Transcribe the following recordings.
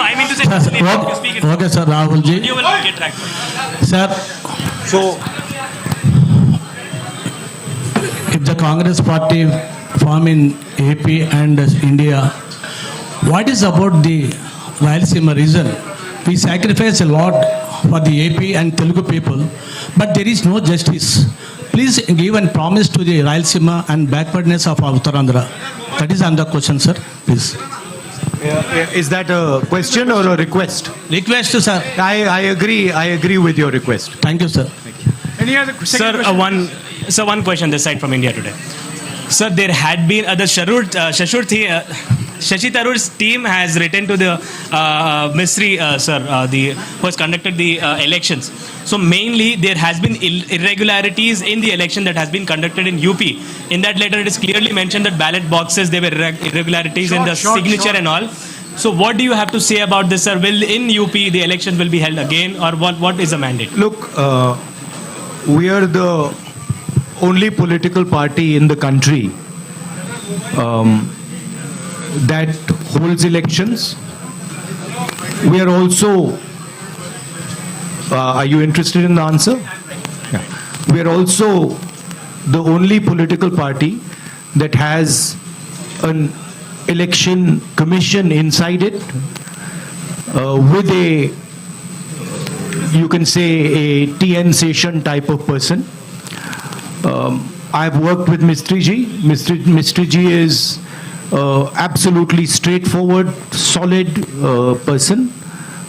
No, I mean to say, Sir, you speak it. okay, sir, Rahul ji. You will get tracked. Sir, So, if the Congress party form in AP and India, what is about the Rayalaseema region? We sacrifice a lot for the AP and Telugu people, but there is no justice. Please give and promise to the Rayalaseema and backwardness of Uttarandhra. That is another question, sir. Please. is that a question or a request? Request, sir. I agree with your request. Thank you, sir. Any other Sir, one question this side from India today. Sir, there had been Shashi Tharoor's team has written to the Ministry, who has conducted the elections. So mainly there has been irregularities in the election that has been conducted in UP. In that letter, it is clearly mentioned that ballot boxes, there were irregularities in the signature and all. So what do you have to say about this, sir? Will in UP the elections will be held again, or what is the mandate? Look, we are the only political party in the country that holds elections. We are also, are you interested in the answer? Yeah. We are also the only political party that has an election commission inside it with a, you can say, a TN session type of person. I've worked with Mistry ji. Mistry ji is absolutely straightforward, solid person.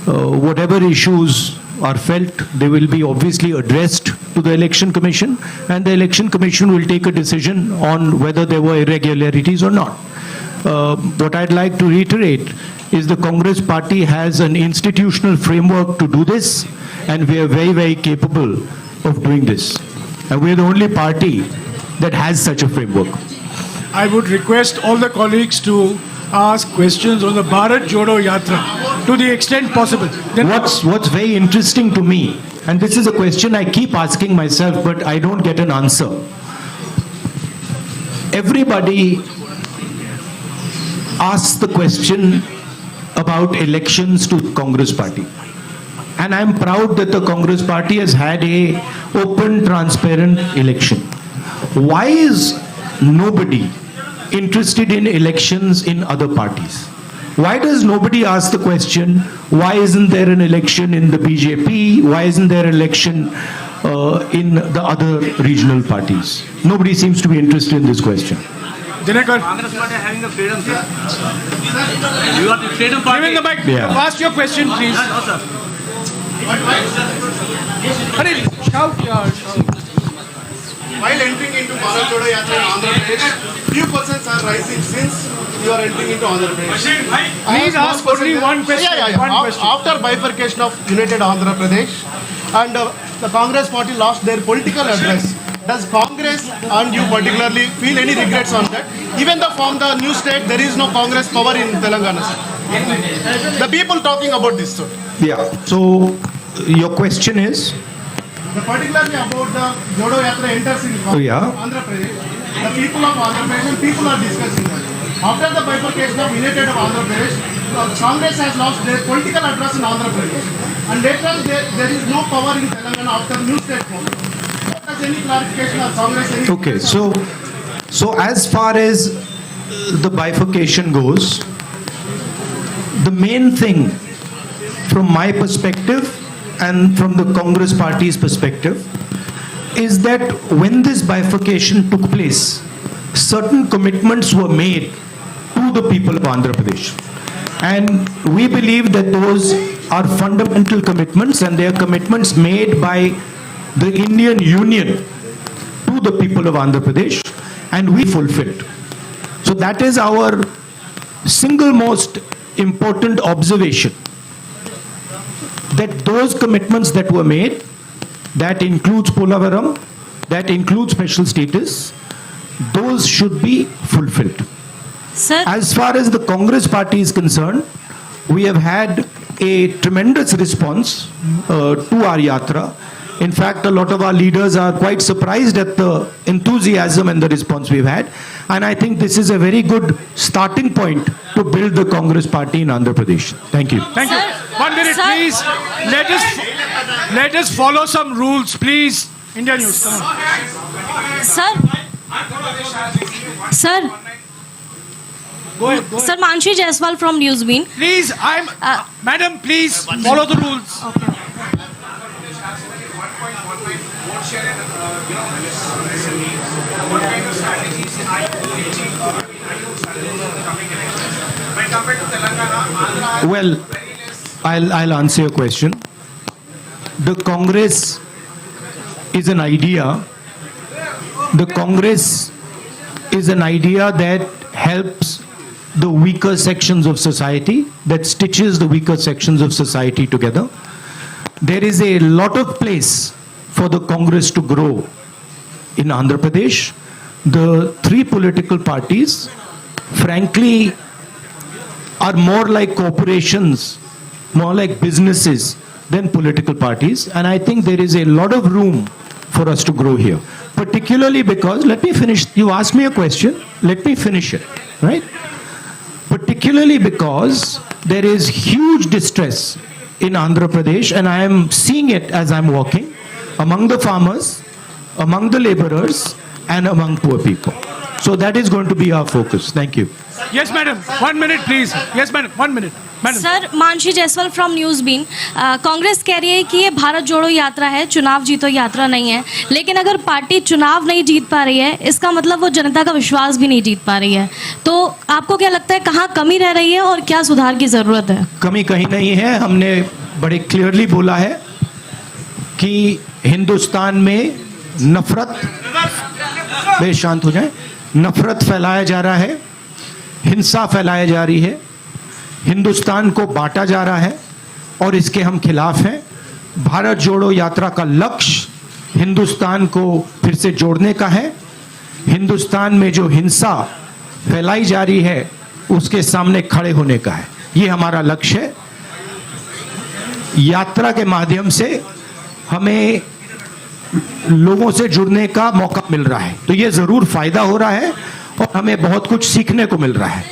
Whatever issues are felt, they will be obviously addressed to the Election Commission, and the Election Commission will take a decision on whether there were irregularities or not. What I'd like to reiterate is the Congress party has an institutional framework to do this, and we are very, very capable of doing this. And we are the only party that has such a framework. I would request all the colleagues to ask questions on the BharatJodoYatra to the extent possible. Then What's very interesting to me, and this is a question I keep asking myself, but I don't get an answer. Everybody asks the question about elections to Congress party. And I'm proud that the Congress party has had a open, transparent election. Why is nobody interested in elections in other parties? Why does nobody ask the question, why isn't there an election in the BJP? Why isn't there an election in the other regional parties? Nobody seems to be interested in this question. Dinakar, Congress party having the freedom, sir. You are the freedom party. give him the mic. Yeah. Ask your question, please. No, sir. Hurry, shout. While entering into BharatJodoYatra in Andhra Pradesh, few persons are rising since you are entering into Andhra Pradesh. Please ask only one question. One question. After bifurcation of United Andhra Pradesh and the Congress party lost their political address, does Congress and you particularly feel any regrets on that? Even though from the new state there is no Congress power in Telangana. The people talking about this, sir. Yeah. So your question is? Particularly about the Jodo Yatra enters in Andhra Pradesh. The people of Andhra Pradesh and people are discussing that. After the bifurcation of United of Andhra Pradesh, Congress has lost their political address in Andhra Pradesh. And later there is no power in Telangana after new state form. Does any clarification of Congress? Okay, so as far as the bifurcation goes, the main thing from my perspective and from the Congress party's perspective is that when this bifurcation took place, certain commitments were made to the people of Andhra Pradesh. And we believe that those are fundamental commitments, and they are commitments made by the Indian Union to the people of Andhra Pradesh, and we fulfilled. So that is our single most important observation, that those commitments that were made, that includes Polavaram, that includes special status, those should be fulfilled. Sir, As far as the Congress party is concerned, we have had a tremendous response to our yatra. In fact, a lot of our leaders are quite surprised at the enthusiasm and the response we've had. And I think this is a very good starting point to build the Congress party in Andhra Pradesh. Thank you. Thank you. 1 minute, please. Let us follow some rules, please. India News, come on. Sir, Go ahead. Sir, Manshi Jaiswal from Newsbeat. Please, Madam, please follow the rules. Well, I'll answer your question. The Congress is an idea. The Congress is an idea that helps the weaker sections of society, that stitches the weaker sections of society together. There is a lot of place for the Congress to grow in Andhra Pradesh. The three political parties, frankly, are more like corporations, more like businesses than political parties. And I think there is a lot of room for us to grow here. Particularly because, let me finish, you asked me a question, let me finish it, right? Particularly because there is huge distress in Andhra Pradesh, and I am seeing it as I'm walking, among the farmers, among the laborers, and among poor people. So that is going to be our focus. Thank you. Yes, madam. 1 minute, please. Yes, madam. 1 minute. Madam. Sir, Mansi Jaiswal from Newsbeen. Congress कह रही है कि ये भारत जोड़ो यात्रा है, चुनाव जीतो यात्रा नहीं है. लेकिन अगर पार्टी चुनाव नहीं जीत पा रही है, इसका मतलब वो जनता का विश्वास भी नहीं जीत पा रही है. तो आपको क्या लगता है कहाँ कमी रह रही है और क्या सुधार की ज़रूरत है? कमी कहीं नहीं है. हमने बड़े क्लियरली बोला है कि हिंदुस्तान में नफरत, वे शांत हो जाए, नफरत फैलाया जा रहा है, हिंसा फैलाई जा रही है, हिंदुस्तान को बांटा जा रहा है और इसके हम खिलाफ हैं. भारत जोड़ो यात्रा का लक्ष्य हिंदुस्तान को फिर से जोड़ने का है. हिंदुस्तान में जो हिंसा फैलाई जा रही है उसके सामने खड़े होने का है. ये हमारा लक्ष्य है. यात्रा के माध्यम से हमें लोगों से जुड़ने का मौका मिल रहा है, तो ये जरूर फायदा हो रहा है और हमें बहुत कुछ सीखने को मिल रहा है.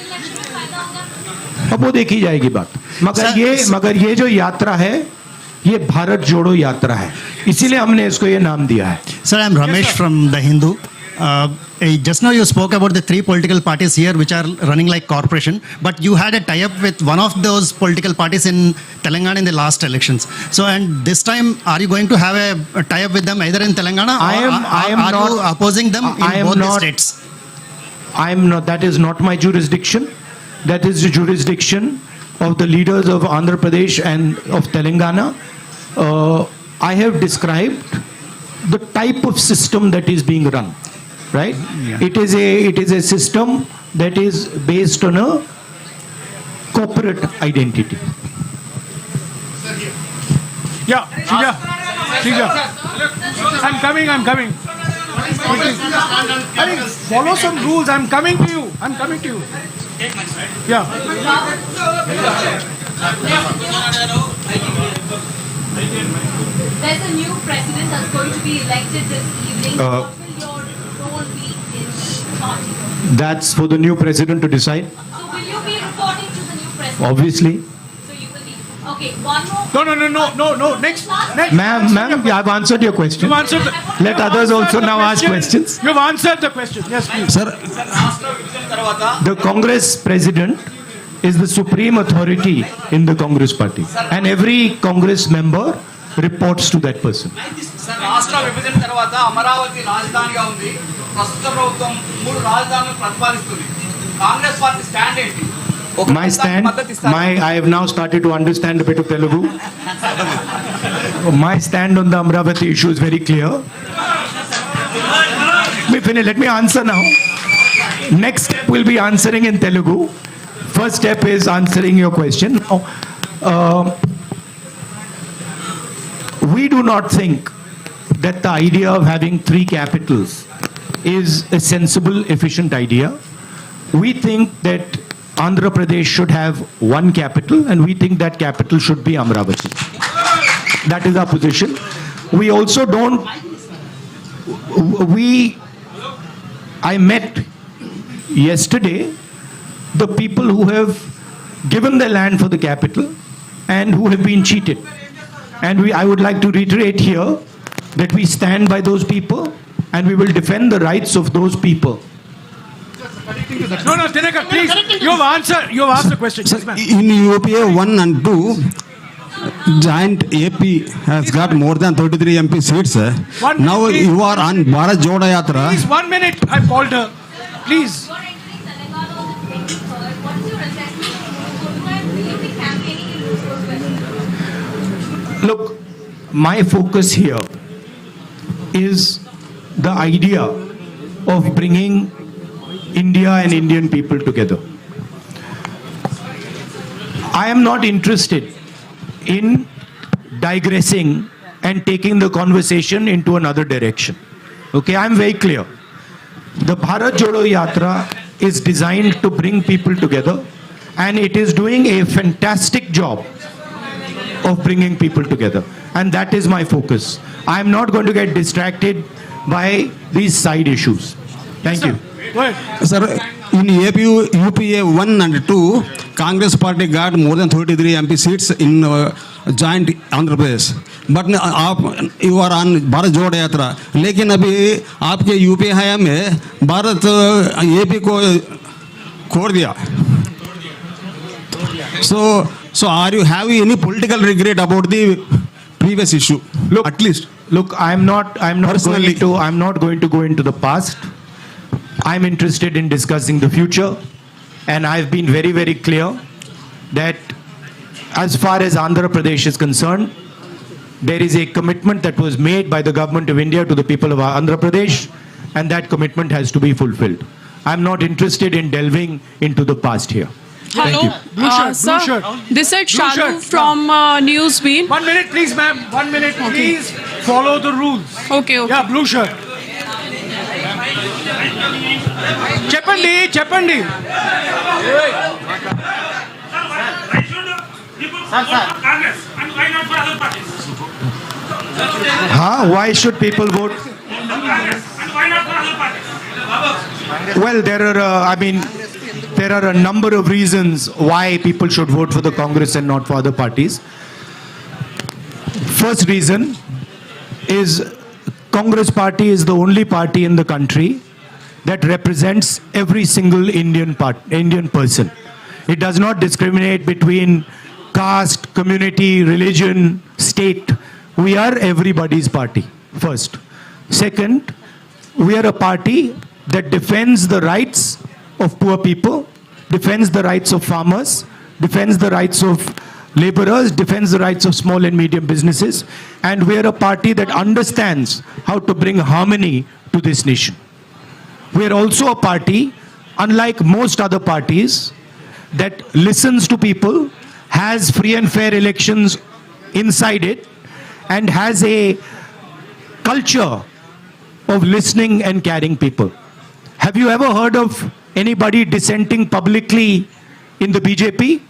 अब वो देखी जाएगी बात. मगर ये जो यात्रा है ये भारत जोड़ो यात्रा है, इसीलिए हमने इसको ये नाम दिया है. Sir, I am Ramesh from The Hindu. Just now you spoke about the three political parties here which are running like corporation, but you had a tie-up with one of those political parties in Telangana in the last elections. So, and this time, are you going to have a tie-up with them either in Telangana or are you opposing them in both the states? I am not. That is not my jurisdiction. That is the jurisdiction of the leaders of Andhra Pradesh and of Telangana. I have described the type of system that is being run. Right? Yeah. It is a system that is based on a corporate identity. Yeah. I'm coming. Follow some rules. I'm coming to you. Yeah. There's a new president that's going to be elected this evening. What will your role be in the party? That's for the new president to decide. So will you be reporting to the new president? Obviously. So you will be. Okay, one more. No. Next. Ma'am, I've answered your question. You've answered Let others also now ask questions. You've answered the question. Yes, please. Sir, the Congress president is the supreme authority in the Congress party. And every Congress member reports to that person. Sir రాష్ట్ర విభజన తర్వాత అమరావతి రాజధానిగా ఉంది. ప్రస్తుత ప్రభుత్వం 3 రాజధానులను ప్రతిపాదిస్తుంది. Congress party stand ఏంటి? My stand, I have now started to understand a bit of Telugu. My stand on the Amravati issue is very clear. Let me answer now. Next step will be answering in Telugu. First step is answering your question. Now, we do not think that the idea of having 3 capitals is a sensible, efficient idea. We think that Andhra Pradesh should have 1 capital, and we think that capital should be Amravati. That is our position. We also don't, I met yesterday the people who have given their land for the capital and who have been cheated. And I would like to reiterate here that we stand by those people and we will defend the rights of those people. No, Tinekar, please. You've asked the question. Yes, ma'am. In UPA 1 and 2, joint AP has got more than 33 MP seats. Now please. you are on BharatJodoYatra. Please, 1 minute. I called her. Please. You are entering Telangana on the 23rd. What is your assessment? Will you be campaigning in those Look, my focus here is the idea of bringing India and Indian people together. I am not interested in digressing and taking the conversation into another direction. Okay, I'm very clear. The Bharat Jodo Yatra is designed to bring people together, and it is doing a fantastic job of bringing people together. And that is my focus. I'm not going to get distracted by these side issues. Thank you. Go ahead. Sir, in UPA 1 and 2, Congress party got more than 33 MP seats in joint Andhra Pradesh. But you are on Bharat Jodo Yatra. लेकिन अभी आपके UP हयाम में Bharat AP को खोड़ दिया. So are you having any political regret about the previous issue? Look, at least. Look, I'm not Personally. going to go into the past. I'm interested in discussing the future, and I've been very, very clear that as far as Andhra Pradesh is concerned, there is a commitment that was made by the government of India to the people of Andhra Pradesh, and that commitment has to be fulfilled. I'm not interested in delving into the past here. Hello, Blue shirt, sir. blue shirt. This is Blue Shalu shirt. from Newsbeat. 1 minute, please, ma'am. 1 minute, please. Follow the rules. Okay. Yeah, blue shirt. Cheppandi. Why should people vote? Well, there are a number of reasons why people should vote for the Congress and not for other parties. First reason is Congress party is the only party in the country that represents every single Indian person. It does not discriminate between caste, community, religion, state. We are everybody's party, first. Second, we are a party that defends the rights of poor people, defends the rights of farmers, defends the rights of laborers, defends the rights of small and medium businesses, and we are a party that understands how to bring harmony to this nation. We are also a party, unlike most other parties, that listens to people, has free and fair elections inside it, and has a culture of listening and caring people. Have you ever heard of anybody dissenting publicly in the BJP?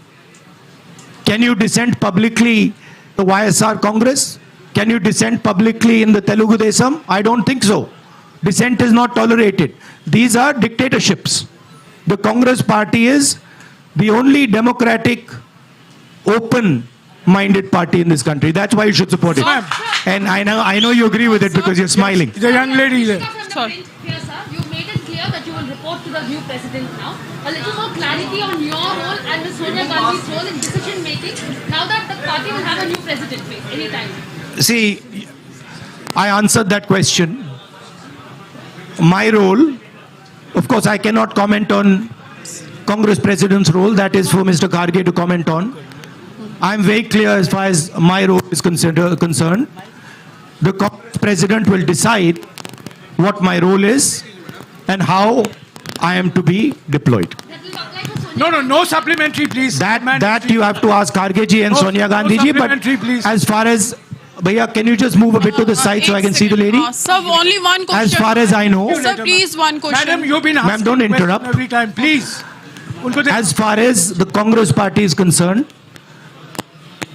Can you dissent publicly the YSR Congress? Can you dissent publicly in the Telugu Desam? I don't think so. Dissent is not tolerated. These are dictatorships. The Congress party is the only democratic, open-minded party in this country. That's why you should support it. And I know you agree with it because you're smiling. The young lady there. Sorry. Here, sir, you've made it clear that you will report to the new president now. A little more clarity on your role and Ms. Sonia Gandhi's role in decision making now that the party will have a new president anytime. See, I answered that question. My role, of course, I cannot comment on Congress President's role. That is for Mr. Kharge to comment on. I'm very clear as far as my role is concerned. The Congress President will decide what my role is and how I am to be deployed. No supplementary, please. That you have to ask Kharge ji and Sonia Gandhi ji. But supplementary, please. as far as, Bhaiya, can you just move a bit to the side so I can see the lady? Sir, only one question. As far as I know. Sir, please, one question. Madam, you've been asking don't interrupt. every time. Please. As far as the Congress party is concerned,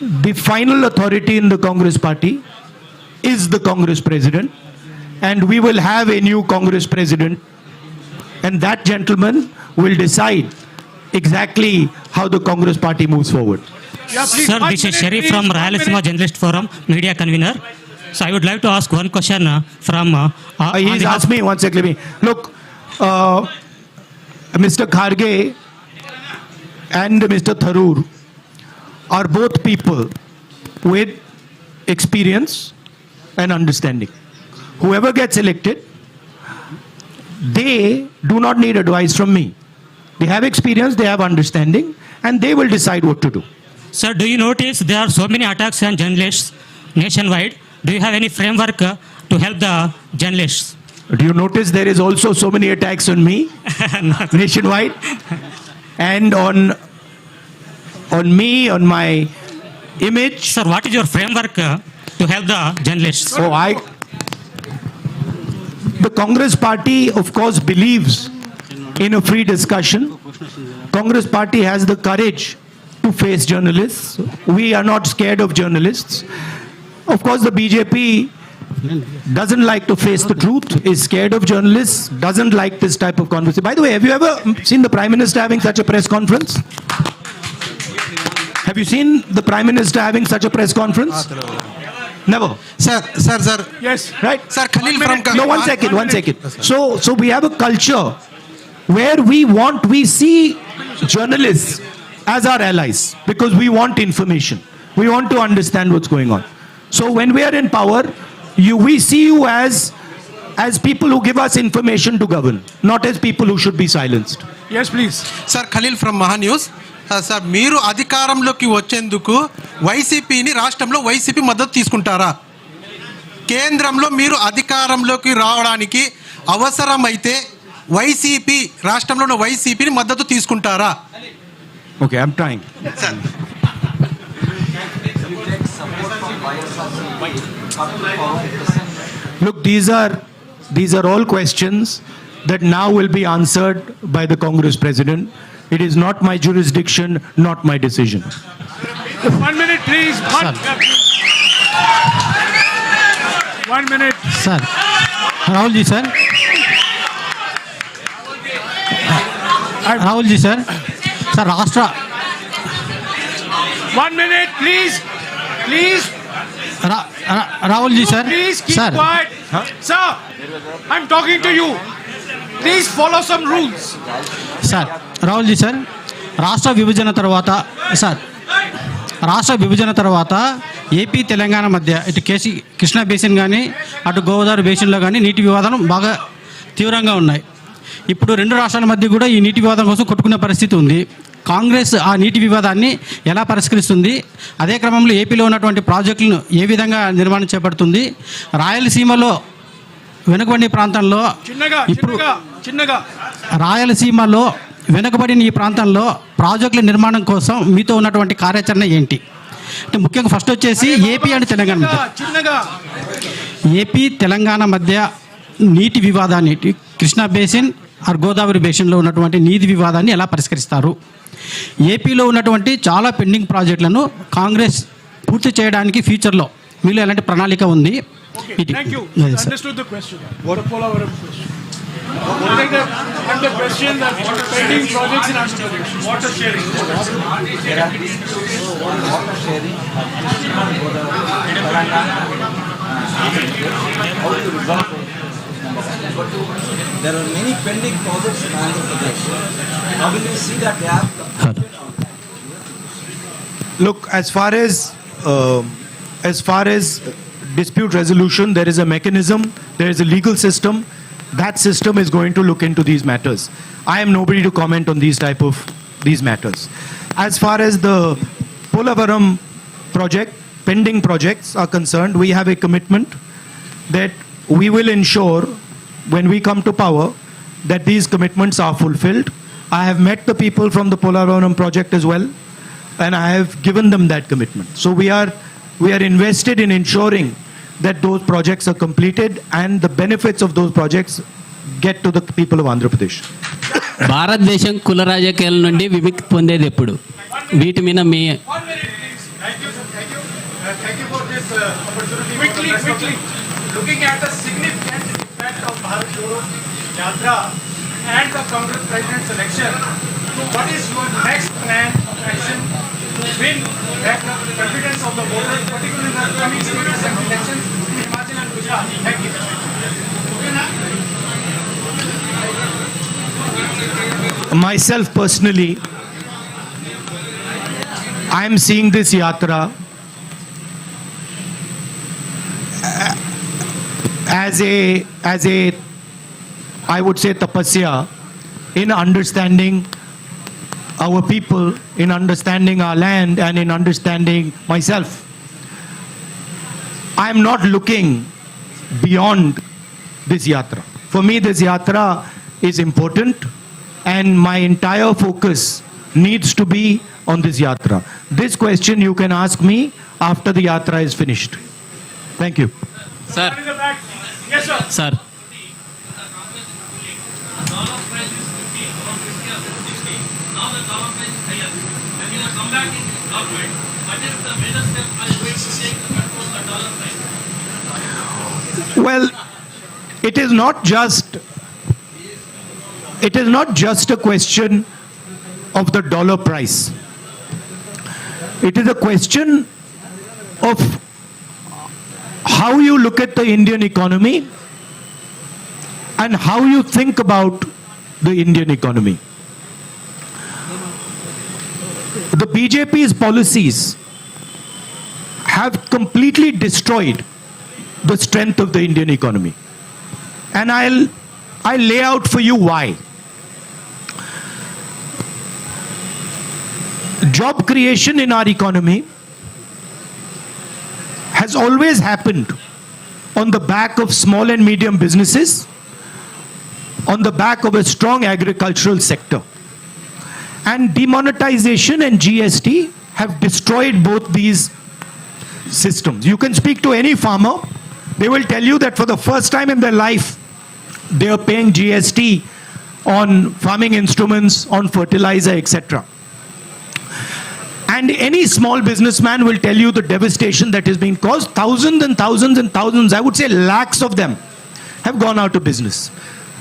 the final authority in the Congress party is the Congress president, and we will have a new Congress president, and that gentleman will decide exactly how the Congress party moves forward. Yeah, please. Sir, this is Sharif from Rayalaseema Journalist Forum, media convener. So I would like to ask one question from... He's asked me, one second, let me. Look, Mr. Kharge and Mr. Tharoor are both people with experience and understanding. Whoever gets elected, they do not need advice from me. They have experience, they have understanding, and they will decide what to do. Sir, do you notice there are so many attacks on journalists nationwide? Do you have any framework to help the journalists? Do you notice there is also so many attacks on me nationwide, and on me, on my image? Sir, what is your framework to help the journalists? The Congress party, of course, believes in a free discussion. Congress party has the courage to face journalists. We are not scared of journalists. Of course, the BJP doesn't like to face the truth, is scared of journalists, doesn't like this type of conversation. By the way, have you ever seen the Prime Minister having such a press conference? Have you seen the Prime Minister having such a press conference? Never. Sir. Yes. Right? Sir, Khalil from... No, one second. So we have a culture where we see journalists as our allies because we want information. We want to understand what's going on. So when we are in power, we see you as people who give us information to govern, not as people who should be silenced. Yes, please. Sir, Khalil from Maha News. Sir మీరు అధికారంలోకి వచ్చేందుకు వైసీపీని రాష్ట్రంలో YCP మద్దతు తీసుకుంటారా? కేంద్రంలో మీరు అధికారంలోకి రావడానికి అవసరమైతే వైసీపీ రాష్ట్రంలో ఉన్న వైసీపీని మద్దతు తీసుకుంటారా? Okay, I'm trying. Look, these are all questions that now will be answered by the Congress president. It is not my jurisdiction, not my decision. 1 minute, please. 1 minute. Sir, Rahul ji, sir. Rahul ji, sir. Sir, Rashtra. 1 minute, please. Rahul ji, sir. Please keep Sir. quiet. Sir, I'm talking to you. Please follow some rules. Sir Rahul ji sir రాష్ట్ర విభజన తర్వాత AP Telangana మధ్య ఇటు Krishna basin కానీ అటు గోదావరి బేసిన్లో కానీ నీటి వివాదం బాగా తీవ్రంగా ఉన్నాయి. ఇప్పుడు రెండు రాష్ట్రాల మధ్య కూడా ఈ నీటి వివాదం కోసం కొట్టుకునే పరిస్థితి ఉంది. కాంగ్రెస్ ఆ నీటి వివాదాన్ని ఎలా పరిష్కరిస్తుంది? అదే క్రమంలో ఏపీలో ఉన్నటువంటి ప్రాజెక్టులను ఏ విధంగా నిర్మాణం చేపడుతుంది? రాయలసీమలో వెనుకబడిన ప్రాంతంలో రాయలసీమలో వెనుకబడిన ఈ ప్రాంతంలో ప్రాజెక్టుల నిర్మాణం కోసం మీతో ఉన్నటువంటి కార్యాచరణ ఏంటి? అంటే ముఖ్యంగా ఫస్ట్ వచ్చేసి ఏపీ అండ్ తెలంగాణ మధ్య నీటి వివాదాన్ని కృష్ణా బేసిన్ ఆర్ గోదావరి బేసిన్లో ఉన్నటువంటి నీటి వివాదాన్ని ఎలా పరిష్కరిస్తారు? ఏపీలో ఉన్నటువంటి చాలా పెండింగ్ ప్రాజెక్టులను కాంగ్రెస్ పూర్తి చేయడానికి ఫ్యూచర్లో మీలో ఎలాంటి ప్రణాళిక ఉంది? Thank you. Understood the question. What the Polavaram question? And the question that pending projects in Andhra Pradesh. Water sharing. There are many pending projects in Andhra Pradesh. How will you see that they have? Look, as far as dispute resolution, there is a mechanism, there is a legal system. That system is going to look into these matters. I am nobody to comment on these matters. As far as the Polavaram project, pending projects are concerned, we have a commitment that we will ensure when we come to power that these commitments are fulfilled. I have met the people from the Polavaram project as well, and I have given them that commitment. So we are invested in ensuring that those projects are completed and the benefits of those projects get to the people of Andhra Pradesh. భారతదేశం కుల రాజకీయాల నుండి విముక్తి పొందేది ఎప్పుడు? వీటి మీద మీ Thank you, sir. Thank you. Thank you for this opportunity. Quickly. Looking at the significant impact of BharatJodoYatra and the Congress president's election, so what is your next plan of action to win back the confidence of the voters, particularly in the coming elections in Himachal and Gujarat? Thank you. Myself personally, I am seeing this yatra as a I would say tapasya in understanding our people, in understanding our land, and in understanding myself. I am not looking beyond this yatra. For me, this yatra is important, and my entire focus needs to be on this yatra. This question you can ask me after the yatra is finished. Thank you. Sir. Yes, sir. Sir. Well, it is not just a question of the dollar price. It is a question of how you look at the Indian economy and how you think about the Indian economy. The BJP's policies have completely destroyed the strength of the Indian economy. And I'll lay out for you why. Job creation in our economy has always happened on the back of small and medium businesses, on the back of a strong agricultural sector. And demonetization and GST have destroyed both these systems. You can speak to any farmer, they will tell you that for the first time in their life, they are paying GST on farming instruments, on fertilizer, etc. And any small businessman will tell you the devastation that is being caused. Thousands and thousands and thousands, I would say lakhs of them, have gone out of business.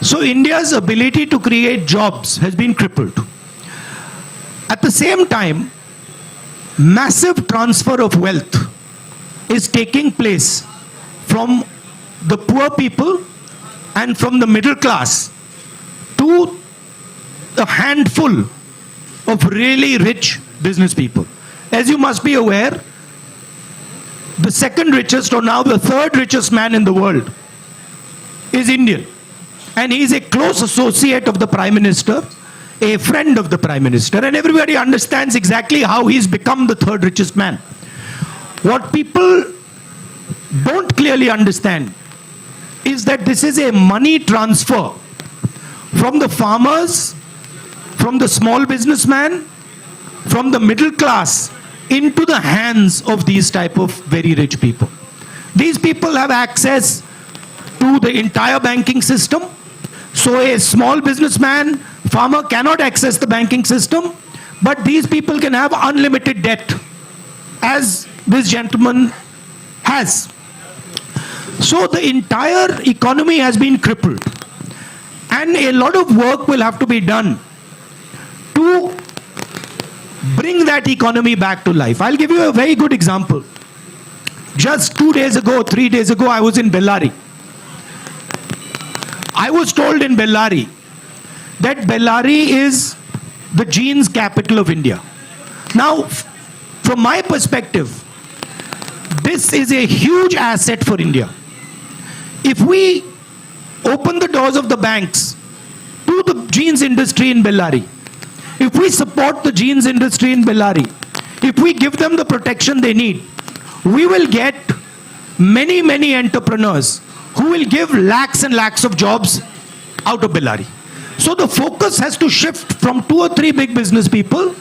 So India's ability to create jobs has been crippled. At the same time, massive transfer of wealth is taking place from the poor people and from the middle class to a handful of really rich business people. As you must be aware, the second richest, or now the third richest man in the world is Indian. And he is a close associate of the Prime Minister, a friend of the Prime Minister, and everybody understands exactly how he's become the third richest man. What people don't clearly understand is that this is a money transfer from the farmers, from the small businessman, from the middle class into the hands of these type of very rich people. These people have access to the entire banking system. So a small businessman, farmer cannot access the banking system, but these people can have unlimited debt, as this gentleman has. So the entire economy has been crippled, and a lot of work will have to be done to bring that economy back to life. I'll give you a very good example. Just 2 days ago, 3 days ago, I was in Bellary. I was told in Bellary that Bellary is the jeans capital of India. Now, from my perspective, this is a huge asset for India. If we open the doors of the banks to the jeans industry in Bellary, if we support the jeans industry in Bellary, if we give them the protection they need, we will get many, many entrepreneurs who will give lakhs and lakhs of jobs out of Bellary. So the focus has to shift from 2 or 3 big business people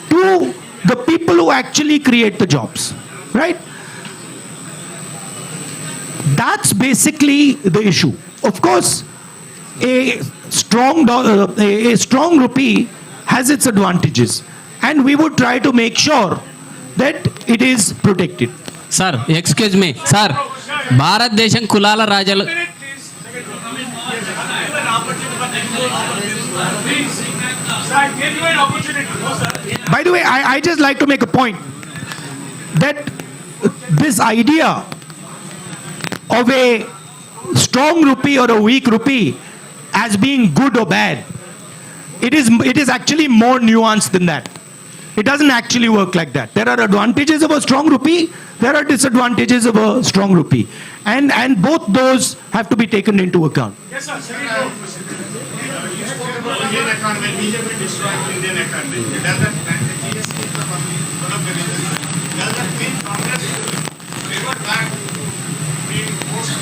to the people who actually create the jobs, right? That's basically the issue. Of course, a strong rupee has its advantages, and we would try to make sure that it is protected. Sir excuse me sir భారతదేశం కులాల రాజ్యాలు By the way, I just like to make a point that this idea of a strong rupee or a weak rupee as being good or bad, it is actually more nuanced than that. It doesn't actually work like that. There are advantages of a strong rupee, there are disadvantages of a strong rupee. And both those have to be taken into account. Yes, sir. You spoke about Indian economy, BJP destroying Indian economy. Does that GST is one of the reasons? Does that mean Congress will revert back being post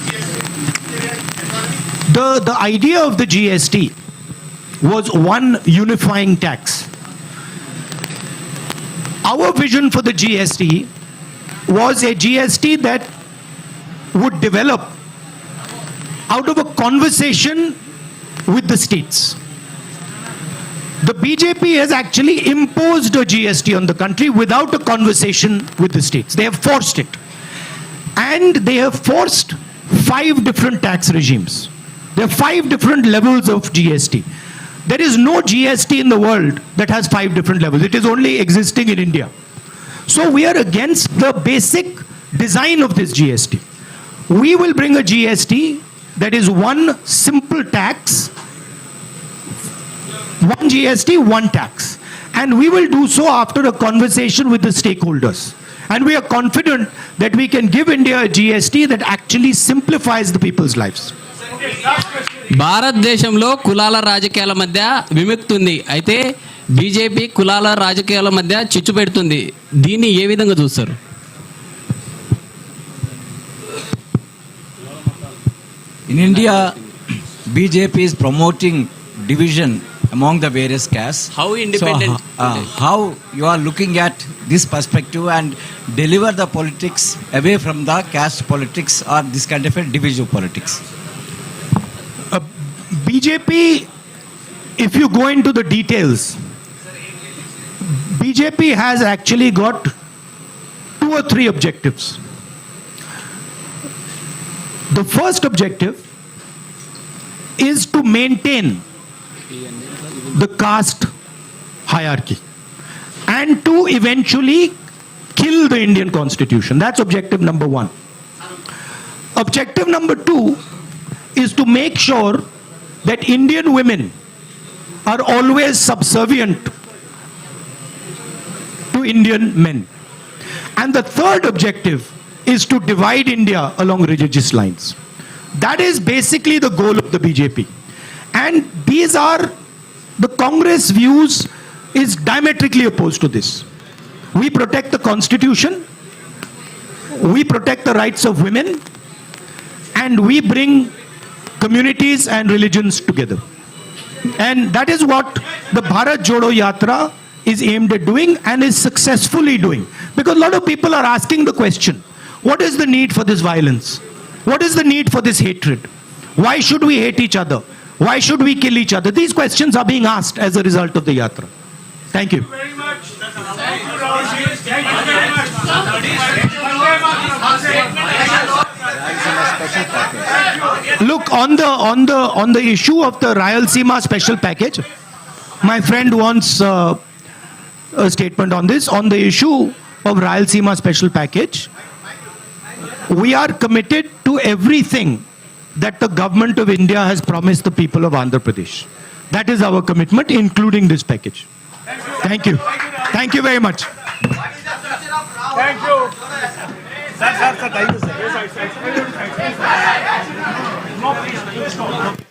GST? The idea of the GST was one unifying tax. Our vision for the GST was a GST that would develop out of a conversation with the states. The BJP has actually imposed a GST on the country without a conversation with the states. They have forced it. And they have forced 5 different tax regimes. There are 5 different levels of GST. There is no GST in the world that has 5 different levels. It is only existing in India. So we are against the basic design of this GST. We will bring a GST that is one simple tax, one GST, one tax. And we will do so after a conversation with the stakeholders. And we are confident that we can give India a GST that actually simplifies the people's lives. భారతదేశంలో కులాల రాజకీయాల మధ్య విముక్తి ఉంది. అయితే BJP కులాల రాజకీయాల మధ్య చిచ్చు పెడుతుంది. దీన్ని ఏ విధంగా చూస్తారు? In India, BJP is promoting division among the various castes. How independent? So, how you are looking at this perspective and deliver the politics away from the caste politics or this kind of a divisive politics? BJP, if you go into the details, BJP has actually got 2 or 3 objectives. The first objective is to maintain the caste hierarchy and to eventually kill the Indian constitution. That's objective number 1. Objective number 2 is to make sure that Indian women are always subservient to Indian men. And the third objective is to divide India along religious lines. That is basically the goal of the BJP. And these are the Congress views is diametrically opposed to this. We protect the constitution, we protect the rights of women, and we bring communities and religions together. And that is what the BharatJodoYatra is aimed at doing and is successfully doing. Because a lot of people are asking the question, what is the need for this violence? What is the need for this hatred? Why should we hate each other? Why should we kill each other? These questions are being asked as a result of the yatra. Thank you. Very much. Thank you, Rahul. Thank you very much. Look, on the issue of the Rayalaseema special package, my friend wants a statement on this. On the issue of Rayalaseema special package, we are committed to everything that the government of India has promised the people of Andhra Pradesh. That is our commitment, including this package. Thank you. Thank you very much. Thank you. Sir, thank you, sir. No, please, stop.